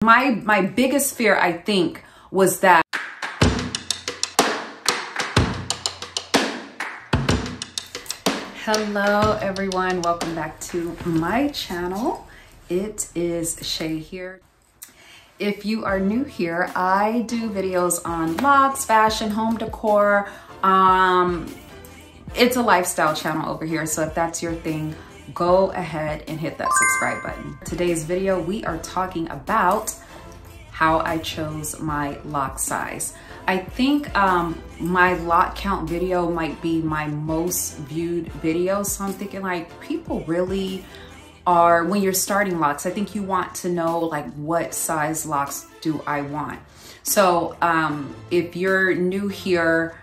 My biggest fear, I think, was that hello everyone, welcome back to my channel. It is Shay here. If you are new here, I do videos on locks, fashion, home decor. It's a lifestyle channel over here, so if that's your thing, go ahead and hit that subscribe button. Today's video, we are talking about how I chose my lock size. I think my lock count video might be my most viewed video. So I'm thinking like people really are, when you're starting locks, I think you want to know like what size locks do I want. So if you're new here,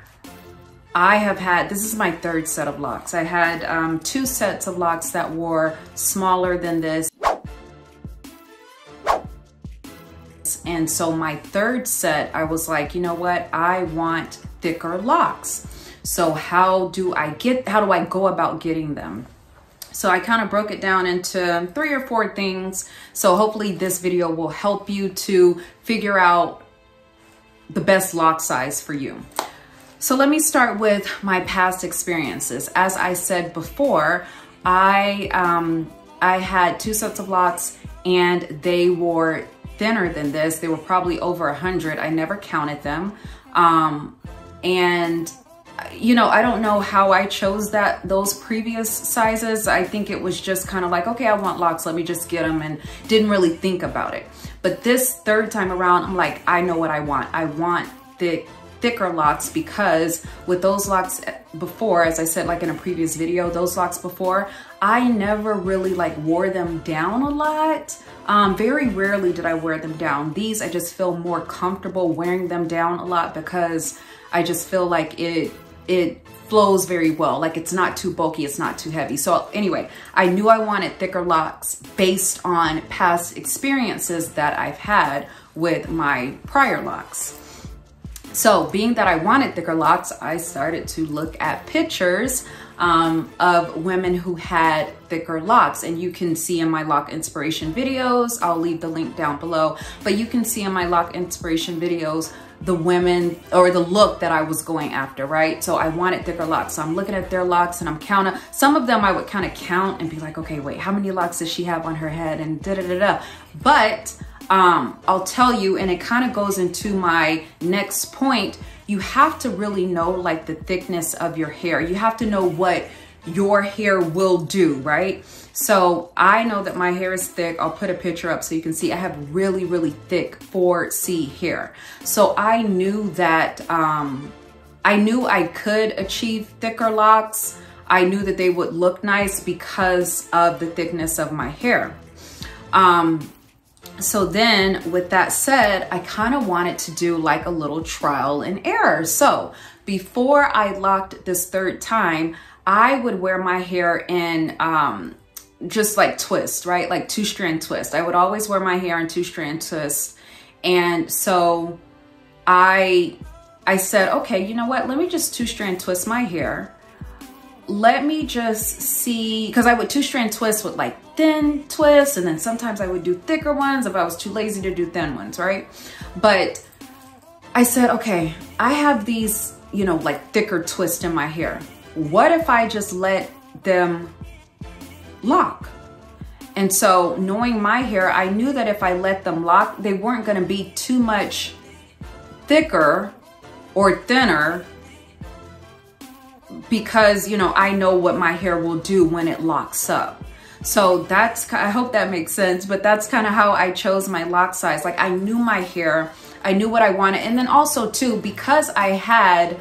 I have had, this is my third set of locks. I had 2 sets of locks that were smaller than this. And so my third set, I was like, you know what? I want thicker locks. So how do I go about getting them? So I kind of broke it down into 3 or 4 things. So hopefully this video will help you to figure out the best lock size for you. So let me start with my past experiences. As I said before, I had 2 sets of locks and they were thinner than this. They were probably over 100. I never counted them. And you know, I don't know how I chose those previous sizes. I think it was just kind of like, okay, I want locks, let me just get them, and didn't really think about it. But this third time around, I'm like, I know what I want. I want thicker locks, because with those locks before, as I said, like in a previous video, those locks before, I never really like wore them down a lot. Very rarely did I wear them down. These, I just feel more comfortable wearing them down a lot because I just feel like it flows very well. Like it's not too bulky, it's not too heavy. So anyway, I knew I wanted thicker locks based on past experiences that I've had with my prior locks. So being that I wanted thicker locks, I started to look at pictures of women who had thicker locks. And you can see in my lock inspiration videos, I'll leave the link down below, but you can see in my lock inspiration videos the women or the look that I was going after, right? So I wanted thicker locks. So I'm looking at their locks and I'm counting. Some of them I would kind of count and be like, okay, wait, how many locks does she have on her head, and da-da-da-da. But I'll tell you, and it kind of goes into my next point, you have to really know like the thickness of your hair. You have to know what your hair will do, right? So I know that my hair is thick. I'll put a picture up so you can see I have really, really thick 4C hair. So I knew that, I knew I could achieve thicker locks. I knew that they would look nice because of the thickness of my hair. So then with that said, I kind of wanted to do like a little trial and error. So before I locked this third time, I would wear my hair in just like twist, right? Like 2-strand twist. I would always wear my hair in 2-strand twist. And so I said, okay, you know what? Let me just 2-strand twist my hair. Let me just see, because I would 2-strand twist with like thin twists, and then sometimes I would do thicker ones if I was too lazy to do thin ones, right? But I said, okay, I have these, you know, like thicker twists in my hair. What if I just let them lock? And so knowing my hair, I knew that if I let them lock, they weren't going to be too much thicker or thinner, because, you know, I know what my hair will do when it locks up. So that's, I hope that makes sense, but that's kind of how I chose my lock size. Like I knew my hair, I knew what I wanted. And then also too, because I had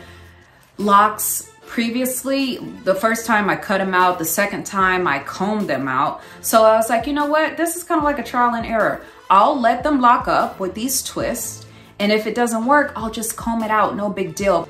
locks previously, the first time I cut them out, the second time I combed them out. So I was like, you know what? This is kind of like a trial and error. I'll let them lock up with these twists. And if it doesn't work, I'll just comb it out. No big deal.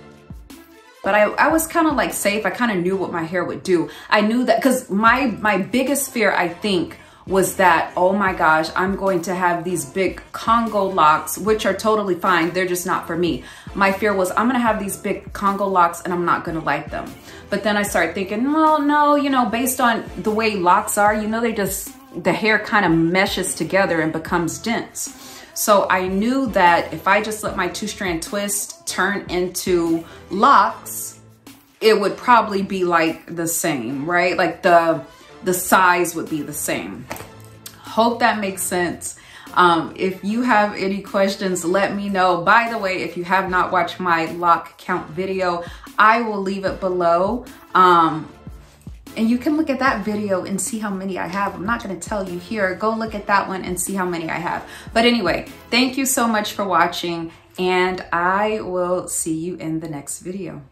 But I was kind of like safe. I kind of knew what my hair would do. I knew that, because my biggest fear, I think, was that, oh my gosh, I'm going to have these big Congo locks, which are totally fine. They're just not for me. My fear was I'm going to have these big Congo locks and I'm not going to like them. But then I started thinking, well, no, you know, based on the way locks are, you know, the hair kind of meshes together and becomes dense. So I knew that if I just let my 2-strand twist turn into locks, it would probably be like the same, right? Like the size would be the same. Hope that makes sense. If you have any questions, let me know. By the way, if you have not watched my lock count video, I will leave it below. And you can look at that video and see how many I have. I'm not gonna tell you here. Go look at that one and see how many I have. But anyway, thank you so much for watching, and I will see you in the next video.